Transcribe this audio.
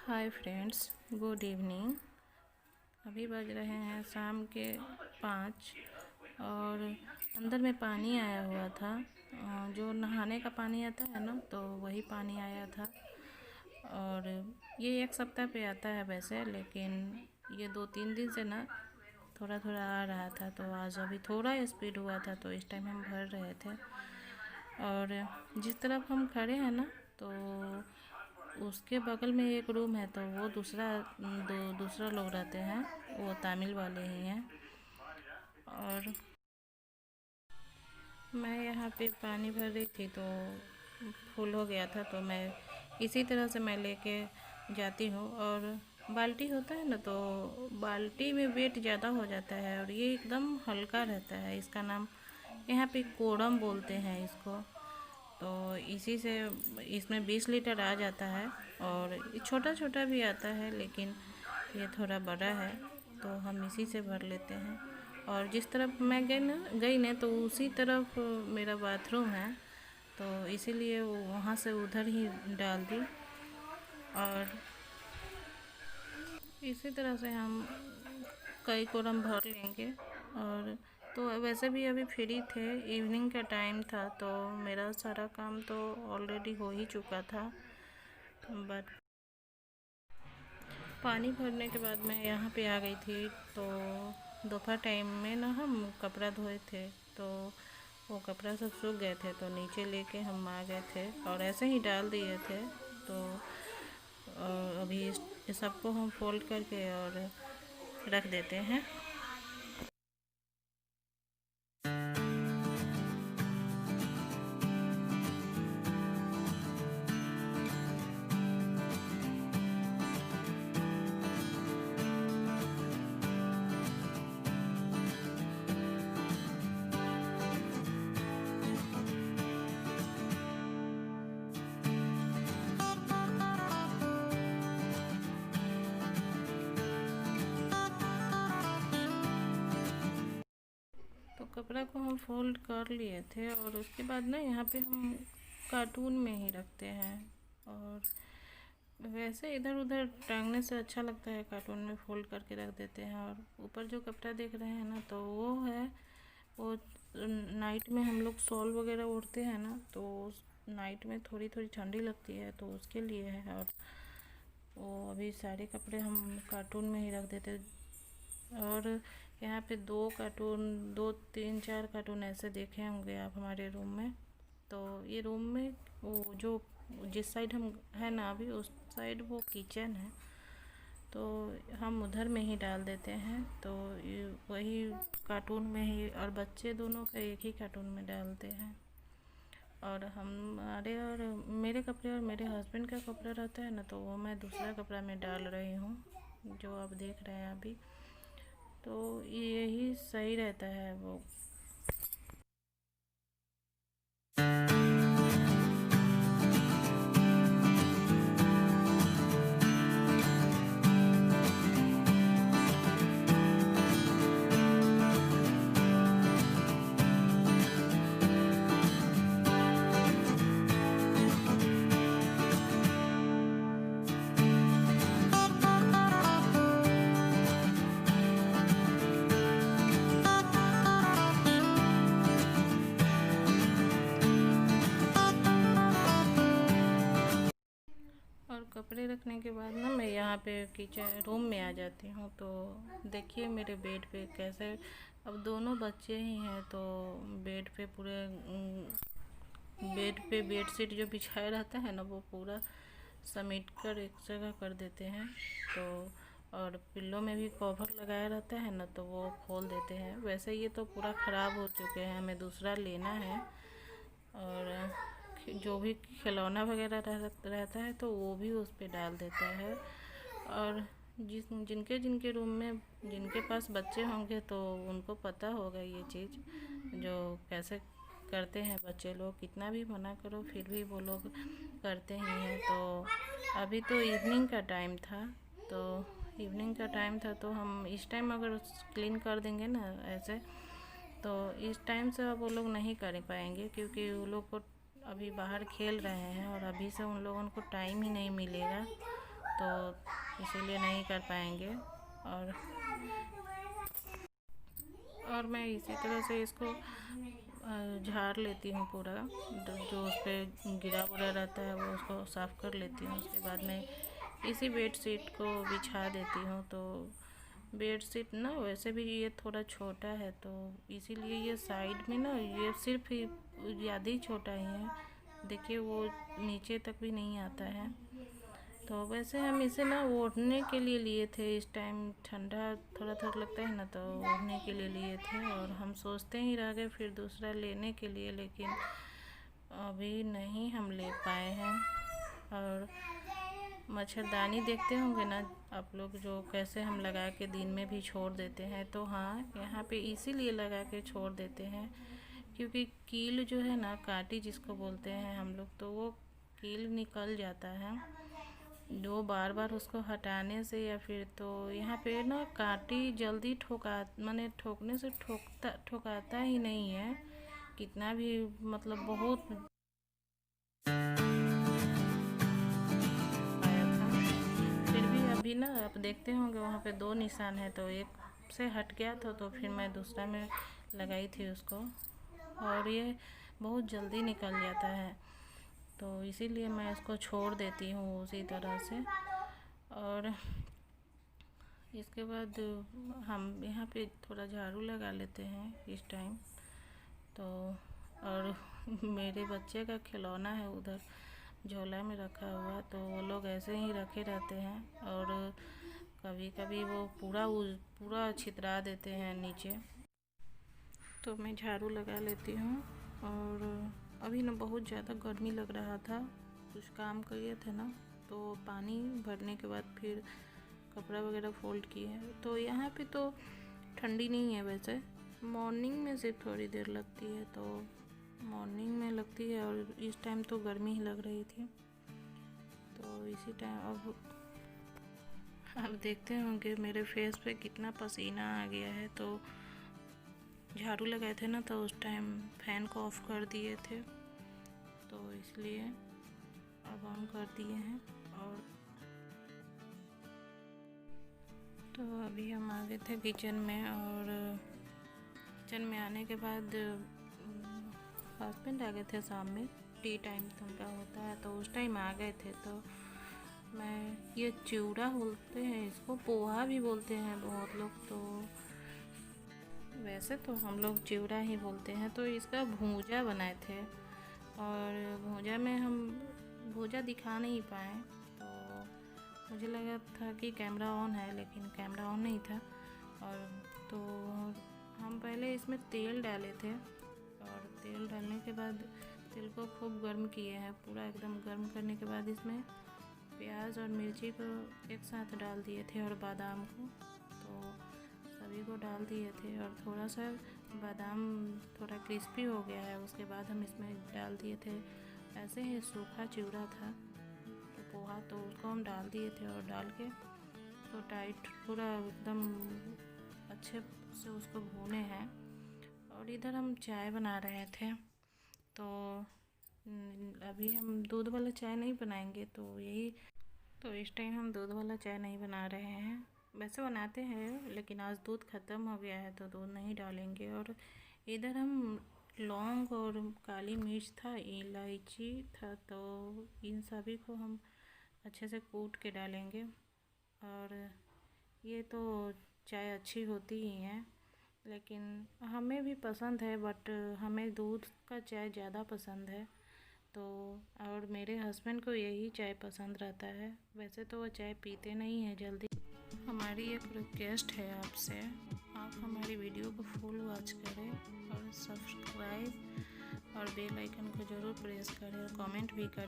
Hi friends, good evening. अभी बज रहे हैं शाम के 5 और अंदर में पानी आया हुआ था। जो नहाने का पानी आता है ना, तो वही पानी आया था। और ये एक सप्ताह पे आता है वैसे, लेकिन ये 2-3 दिन से ना थोड़ा थोड़ा आ रहा था। तो आज अभी थोड़ा स्पीड हुआ था, तो इस टाइम हम भर रहे थे। और जिस तरफ हम खड़े हैं ना, तो उसके बगल में एक रूम है, तो वो दूसरा लोग रहते हैं, वो तमिल वाले ही हैं। और मैं यहाँ पे पानी भर रही थी तो फुल हो गया था, तो मैं इसी तरह से मैं लेके जाती हूँ। और बाल्टी होता है ना, तो बाल्टी में वेट ज़्यादा हो जाता है और ये एकदम हल्का रहता है। इसका नाम यहाँ पे कोड़म बोलते हैं इसको। तो इसी से इसमें 20 लीटर आ जाता है। और छोटा छोटा भी आता है, लेकिन ये थोड़ा बड़ा है, तो हम इसी से भर लेते हैं। और जिस तरफ मैं गई ना तो उसी तरफ मेरा बाथरूम है, तो इसीलिए वो वहाँ से उधर ही डाल दी। और इसी तरह से हम कई कोरम भर लेंगे। और तो वैसे भी अभी फ्री थे, इवनिंग का टाइम था, तो मेरा सारा काम तो ऑलरेडी हो ही चुका था। बट पानी भरने के बाद मैं यहाँ पे आ गई थी। तो दोपहर टाइम में ना हम कपड़ा धोए थे, तो वो कपड़ा सब सूख गए थे, तो नीचे लेके हम आ गए थे और ऐसे ही डाल दिए थे। तो अभी इस सबको हम फोल्ड करके और रख देते हैं। तो कपड़ा को हम फोल्ड कर लिए थे और उसके बाद ना यहाँ पे हम कार्टून में ही रखते हैं। और वैसे इधर उधर टांगने से अच्छा लगता है, कार्टून में फोल्ड करके रख देते हैं। और ऊपर जो कपड़ा देख रहे हैं ना, तो वो नाइट में हम लोग शॉल वगैरह ओढ़ते हैं ना, तो नाइट में थोड़ी थोड़ी ठंडी लगती है, तो उसके लिए है। और वो अभी सारे कपड़े हम कार्टून में ही रख देते। और यहाँ पे 2 3 4 कार्टून ऐसे देखे होंगे आप हमारे रूम में। तो ये रूम में वो जो जिस साइड हम है ना अभी, उस साइड वो किचन है, तो हम उधर में ही डाल देते हैं। तो ये वही कार्टून में ही, और बच्चे दोनों का एक ही कार्टून में डालते हैं। और हमारे और मेरे कपड़े और मेरे हस्बैंड का कपड़ा रहता है ना, तो वो मैं दूसरा कपड़ा में डाल रही हूँ, जो आप देख रहे हैं अभी। तो यही सही रहता है वो। और कपड़े रखने के बाद ना मैं यहाँ पे किचन रूम में आ जाती हूँ। तो देखिए मेरे बेड पे कैसे, अब दोनों बच्चे ही हैं, तो बेड पे पूरे बेड पे बेडशीट जो बिछाया रहता है ना, वो पूरा समेट कर एक जगह कर देते हैं। तो और पिल्लो में भी कवर लगाया रहता है ना, तो वो खोल देते हैं। वैसे ये तो पूरा ख़राब हो चुके हैं, हमें दूसरा लेना है। और जो भी खिलौना वगैरह रहता है, तो वो भी उस पर डाल देता है। और जिनके जिनके रूम में जिनके पास बच्चे होंगे, तो उनको पता होगा ये चीज़, जो कैसे करते हैं बच्चे लोग। कितना भी मना करो, फिर भी वो लोग करते ही हैं। तो अभी तो इवनिंग का टाइम था, तो हम इस टाइम अगर क्लीन कर देंगे ना ऐसे, तो इस टाइम से अब वो लोग नहीं कर पाएंगे, क्योंकि वो लोग को अभी बाहर खेल रहे हैं और अभी से उन लोगों को टाइम ही नहीं मिलेगा। तो इसीलिए नहीं कर पाएंगे। और मैं इसी तरह से इसको झाड़ लेती हूँ पूरा, जो उस पर गिरा हुआ रहता है वो उसको साफ़ कर लेती हूँ। उसके बाद मैं इसी बेडशीट को बिछा देती हूँ। तो बेडशीट ना वैसे भी ये थोड़ा छोटा है, तो इसीलिए ये साइड में ना ये सिर्फ ज़्यादा ही छोटा ही है, देखिए वो नीचे तक भी नहीं आता है। तो वैसे हम इसे ना ओढ़ने के लिए लिए थे, इस टाइम ठंडा थोड़ा थोड़ा लगता है ना, तो ओढ़ने के लिए लिए थे और हम सोचते ही रह गए फिर दूसरा लेने के लिए, लेकिन अभी नहीं हम ले पाए हैं। और मच्छरदानी देखते होंगे ना आप लोग, जो कैसे हम लगा के दिन में भी छोड़ देते हैं। तो हाँ, यहाँ पे इसीलिए लगा के छोड़ देते हैं क्योंकि कील जो है ना, कांटी जिसको बोलते हैं हम लोग, तो वो कील निकल जाता है। जो बार बार उसको हटाने से या फिर तो यहाँ पे ना कांटी जल्दी माने ठोकने से ठोकाता ही नहीं है, कितना भी मतलब बहुत आया था। फिर भी अभी ना आप देखते होंगे वहाँ पे 2 निशान है, तो एक से हट गया था तो फिर मैं दूसरा में लगाई थी उसको, और ये बहुत जल्दी निकल जाता है, तो इसीलिए मैं इसको छोड़ देती हूँ उसी तरह से। और इसके बाद हम यहाँ पे थोड़ा झाड़ू लगा लेते हैं इस टाइम। तो और मेरे बच्चे का खिलौना है उधर झोला में रखा हुआ, तो वो लोग ऐसे ही रखे रहते हैं और कभी कभी वो पूरा छितरा देते हैं नीचे। तो मैं झाड़ू लगा लेती हूँ। और अभी ना बहुत ज़्यादा गर्मी लग रहा था, कुछ काम किए थे ना, तो पानी भरने के बाद फिर कपड़ा वगैरह फोल्ड किए हैं। तो यहाँ पे तो ठंडी नहीं है, वैसे मॉर्निंग में सिर्फ थोड़ी देर लगती है, तो मॉर्निंग में लगती है और इस टाइम तो गर्मी ही लग रही थी। तो इसी टाइम अब देखते होंगे मेरे फेस पे कितना पसीना आ गया है। तो झाड़ू लगाए थे ना, तो उस टाइम फैन को ऑफ कर दिए थे, तो इसलिए अब ऑन कर दिए हैं। और तो अभी हम आ गए थे किचन में, और किचन में आने के बाद हस्बैंड आ गए थे शाम में, टी टाइम उनका होता है, तो उस टाइम आ गए थे। तो मैं ये चिवड़ा बोलते हैं इसको, पोहा भी बोलते हैं बहुत लोग, तो वैसे तो हम लोग चिवड़ा ही बोलते हैं। तो इसका भूजा बनाए थे, और भूजा में हम भूजा दिखा नहीं पाए, तो मुझे लगा था कि कैमरा ऑन है, लेकिन कैमरा ऑन नहीं था। और तो हम पहले इसमें तेल डाले थे, और तेल डालने के बाद तेल को खूब गर्म किए हैं, पूरा एकदम गर्म करने के बाद इसमें प्याज और मिर्ची को एक साथ डाल दिए थे, और बादाम को, तो सभी को डाल दिए थे। और थोड़ा सा बादाम थोड़ा क्रिस्पी हो गया है, उसके बाद हम इसमें डाल दिए थे, ऐसे ही सूखा चिवड़ा था तो पोहा, तो उसको हम डाल दिए थे, और डाल के तो टाइट पूरा एकदम अच्छे से उसको भूने हैं। और इधर हम चाय बना रहे थे, तो अभी हम दूध वाला चाय नहीं बनाएंगे, तो इस टाइम हम दूध वाला चाय नहीं बना रहे हैं। वैसे बनाते हैं, लेकिन आज दूध ख़त्म हो गया है तो दूध नहीं डालेंगे। और इधर हम लौंग और काली मिर्च था, इलायची था, तो इन सभी को हम अच्छे से कूट के डालेंगे। और ये तो चाय अच्छी होती ही है, लेकिन हमें भी पसंद है, बट हमें दूध का चाय ज़्यादा पसंद है। तो और मेरे हस्बैंड को यही चाय पसंद रहता है, वैसे तो वो चाय पीते नहीं हैं जल्दी। हमारी एक रिक्वेस्ट है आपसे, आप हमारी वीडियो को फुल वॉच करें और सब्सक्राइब और बेल आइकन को ज़रूर प्रेस करें और कमेंट भी करें।